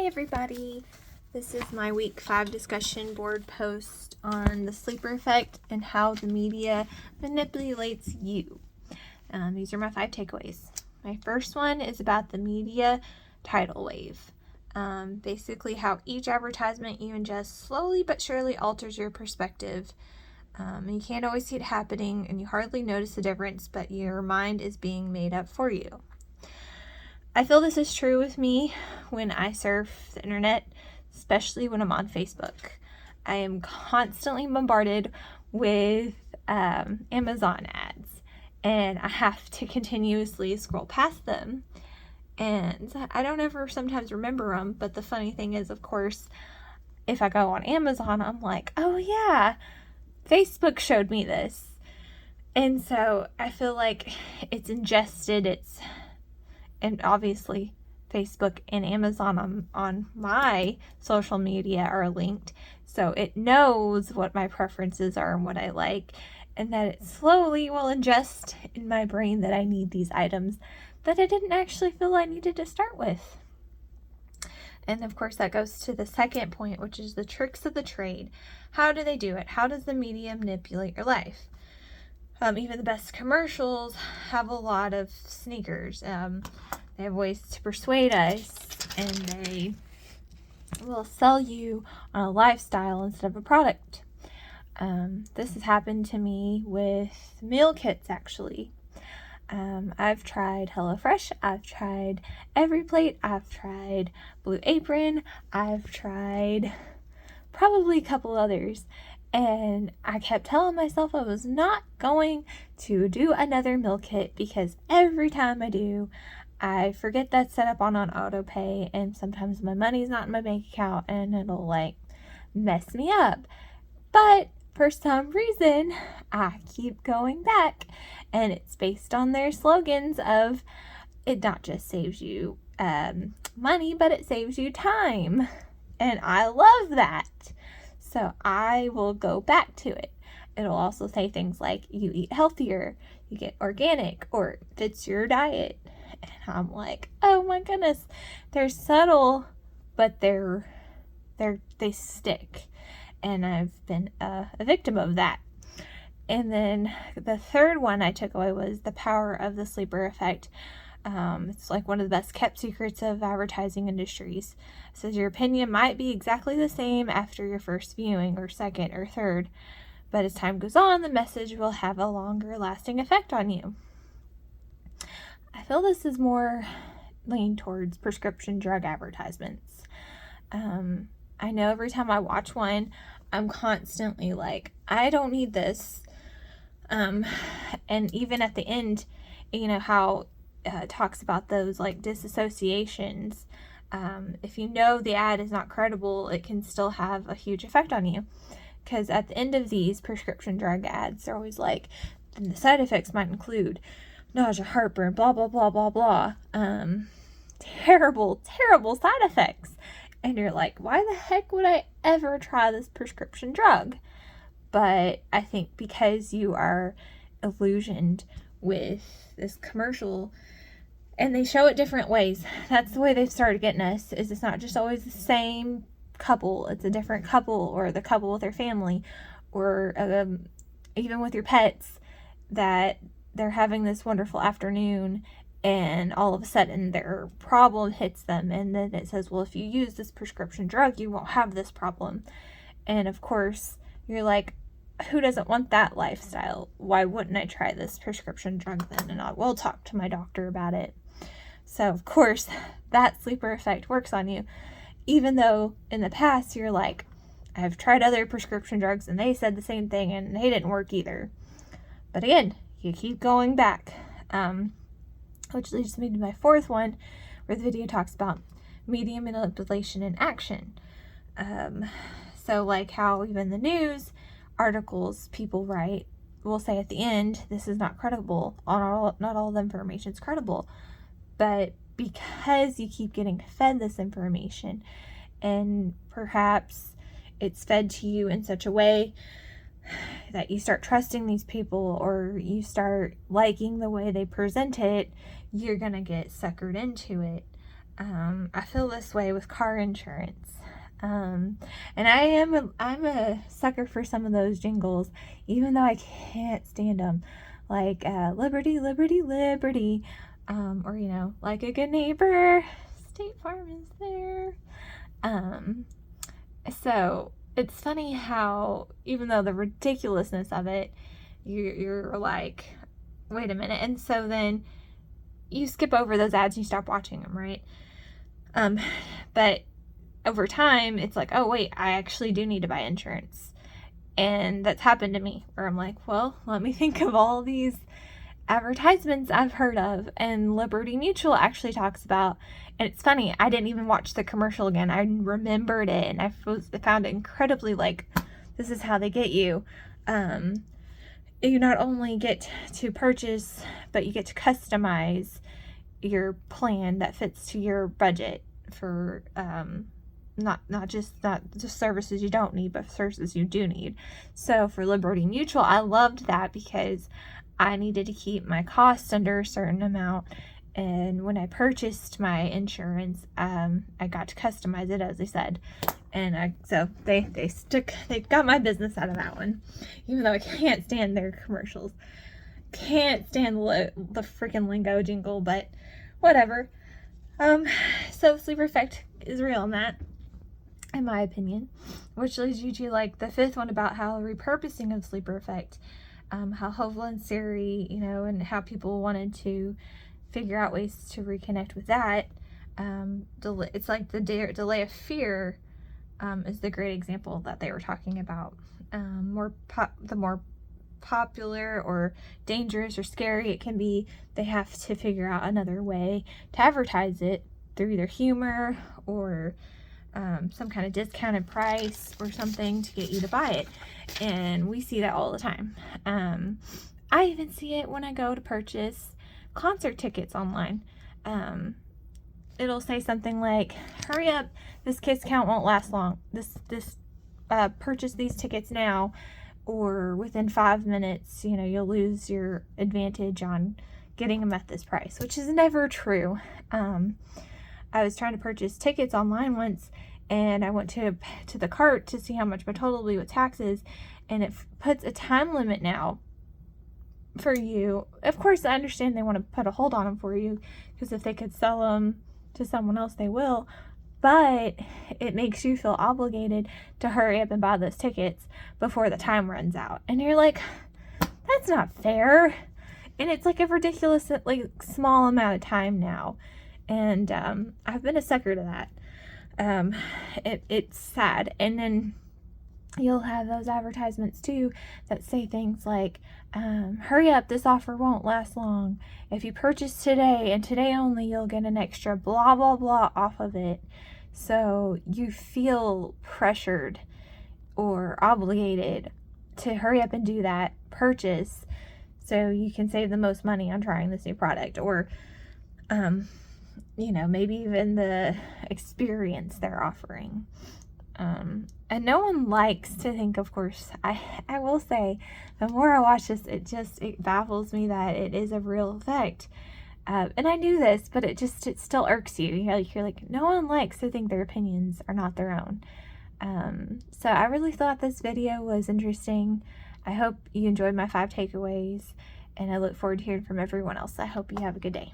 Hi everybody, this is my week 5 discussion board post on the sleeper effect and how the media manipulates you. These are my 5 takeaways. My first one is about the media tidal wave. Basically how each advertisement you ingest slowly but surely alters your perspective. And you can't always see it happening and you hardly notice the difference, but your mind is being made up for you. I feel this is true with me when I surf the internet, especially when I'm on Facebook. I am constantly bombarded with Amazon ads, and I have to continuously scroll past them. And I don't ever sometimes remember them, but the funny thing is, of course, if I go on Amazon, I'm like, oh yeah, Facebook showed me this. And so I feel like it's ingested, and obviously Facebook and Amazon on my social media are linked, so it knows what my preferences are and what I like, and that it slowly will ingest in my brain that I need these items that I didn't actually feel I needed to start with. And of course that goes to the second point, which is the tricks of the trade. How do they do it? How does the media manipulate your life? Even the best commercials have a lot of sneakers. They have ways to persuade us, and they will sell you on a lifestyle instead of a product. This has happened to me with meal kits, actually. I've tried HelloFresh, I've tried EveryPlate, I've tried Blue Apron, I've tried probably a couple others. And I kept telling myself I was not going to do another meal kit because every time I do, I forget that's set up on auto pay, and sometimes my money's not in my bank account and it'll like mess me up. But for some reason, I keep going back, and it's based on their slogans of it not just saves you money, but it saves you time. And I love that. So I will go back to it. It'll also say things like you eat healthier, you get organic, or it fits your diet. And I'm like, oh my goodness, they're subtle, but they stick. And I've been a victim of that. And then the third one I took away was the power of the sleeper effect. It's like one of the best kept secrets of advertising industries. It says your opinion might be exactly the same after your first viewing or second or third, but as time goes on, the message will have a longer lasting effect on you. I feel this is more leaned towards prescription drug advertisements. I know every time I watch one, I'm constantly like, I don't need this. And even at the end, you know how talks about those like disassociations. If you know the ad is not credible, it can still have a huge effect on you. Because at the end of these prescription drug ads, they're always like, the side effects might include nausea, heartburn, blah, blah, blah, blah, blah. Terrible, terrible side effects. And you're like, why the heck would I ever try this prescription drug? But I think because you are illusioned with this commercial, and they show it different ways. That's the way they've started getting us, is it's not just always the same couple. It's a different couple, or the couple with their family, or even with your pets, that they're having this wonderful afternoon and all of a sudden their problem hits them, and then it says, well, if you use this prescription drug, you won't have this problem. And of course, you're like, who doesn't want that lifestyle? Why wouldn't I try this prescription drug then? And I will talk to my doctor about it. So of course, that sleeper effect works on you, even though in the past you're like, I've tried other prescription drugs and they said the same thing and they didn't work either. But again, you keep going back. Which leads me to my fourth one, where the video talks about media manipulation in action. So like how even the news articles people write will say at the end, this is not credible. Not all the information is credible. But because you keep getting fed this information, and perhaps it's fed to you in such a way that you start trusting these people, or you start liking the way they present it, you're gonna get suckered into it. I feel this way with car insurance. And I'm a sucker for some of those jingles, even though I can't stand them. Like, Liberty, Liberty, Liberty. Or, like a good neighbor, State Farm is there. So it's funny how, even though the ridiculousness of it, you're like, wait a minute. And so then you skip over those ads and you stop watching them, right? But over time, it's like, oh, wait, I actually do need to buy insurance. And that's happened to me, where I'm like, well, let me think of all these advertisements I've heard of. And Liberty Mutual actually talks about, and it's funny, I didn't even watch the commercial again. I remembered it, and I found it incredibly, like, this is how they get you. You not only get to purchase, but you get to customize your plan that fits to your budget for not just services you don't need, but services you do need. So for Liberty Mutual, I loved that because I needed to keep my costs under a certain amount. And when I purchased my insurance, I got to customize it, as I said. And so they got my business out of that one, even though I can't stand their commercials. Can't stand the freaking lingo jingle, but whatever. So sleeper effect is real in that, in my opinion, which leads you to like the fifth one about how repurposing of sleeper effect, how Hovland and Siri, and how people wanted to figure out ways to reconnect with that. It's like the delay of fear is the great example that they were talking about. The more popular or dangerous or scary it can be, they have to figure out another way to advertise it through either humor or some kind of discounted price or something to get you to buy it. And we see that all the time. I even see it when I go to purchase concert tickets online. It'll say something like, hurry up, this discount won't last long. Purchase these tickets now, or within 5 minutes, you'll lose your advantage on getting them at this price, which is never true. I was trying to purchase tickets online once, and I went to the cart to see how much my total will be with taxes, and it puts a time limit now for you. Of course, I understand they want to put a hold on them for you, because if they could sell them to someone else, they will. But it makes you feel obligated to hurry up and buy those tickets before the time runs out. And you're like, that's not fair. And it's like a ridiculous, small amount of time now. And I've been a sucker to that. It's sad. And then you'll have those advertisements too that say things like, hurry up, this offer won't last long. If you purchase today and today only, you'll get an extra blah, blah, blah off of it. So you feel pressured or obligated to hurry up and do that purchase so you can save the most money on trying this new product, or maybe even the experience they're offering. And no one likes to think, of course, I will say, the more I watch this, it baffles me that it is a real effect. And I knew this, but it still irks you. You're like, no one likes to think their opinions are not their own. So I really thought this video was interesting. I hope you enjoyed my 5 takeaways, and I look forward to hearing from everyone else. I hope you have a good day.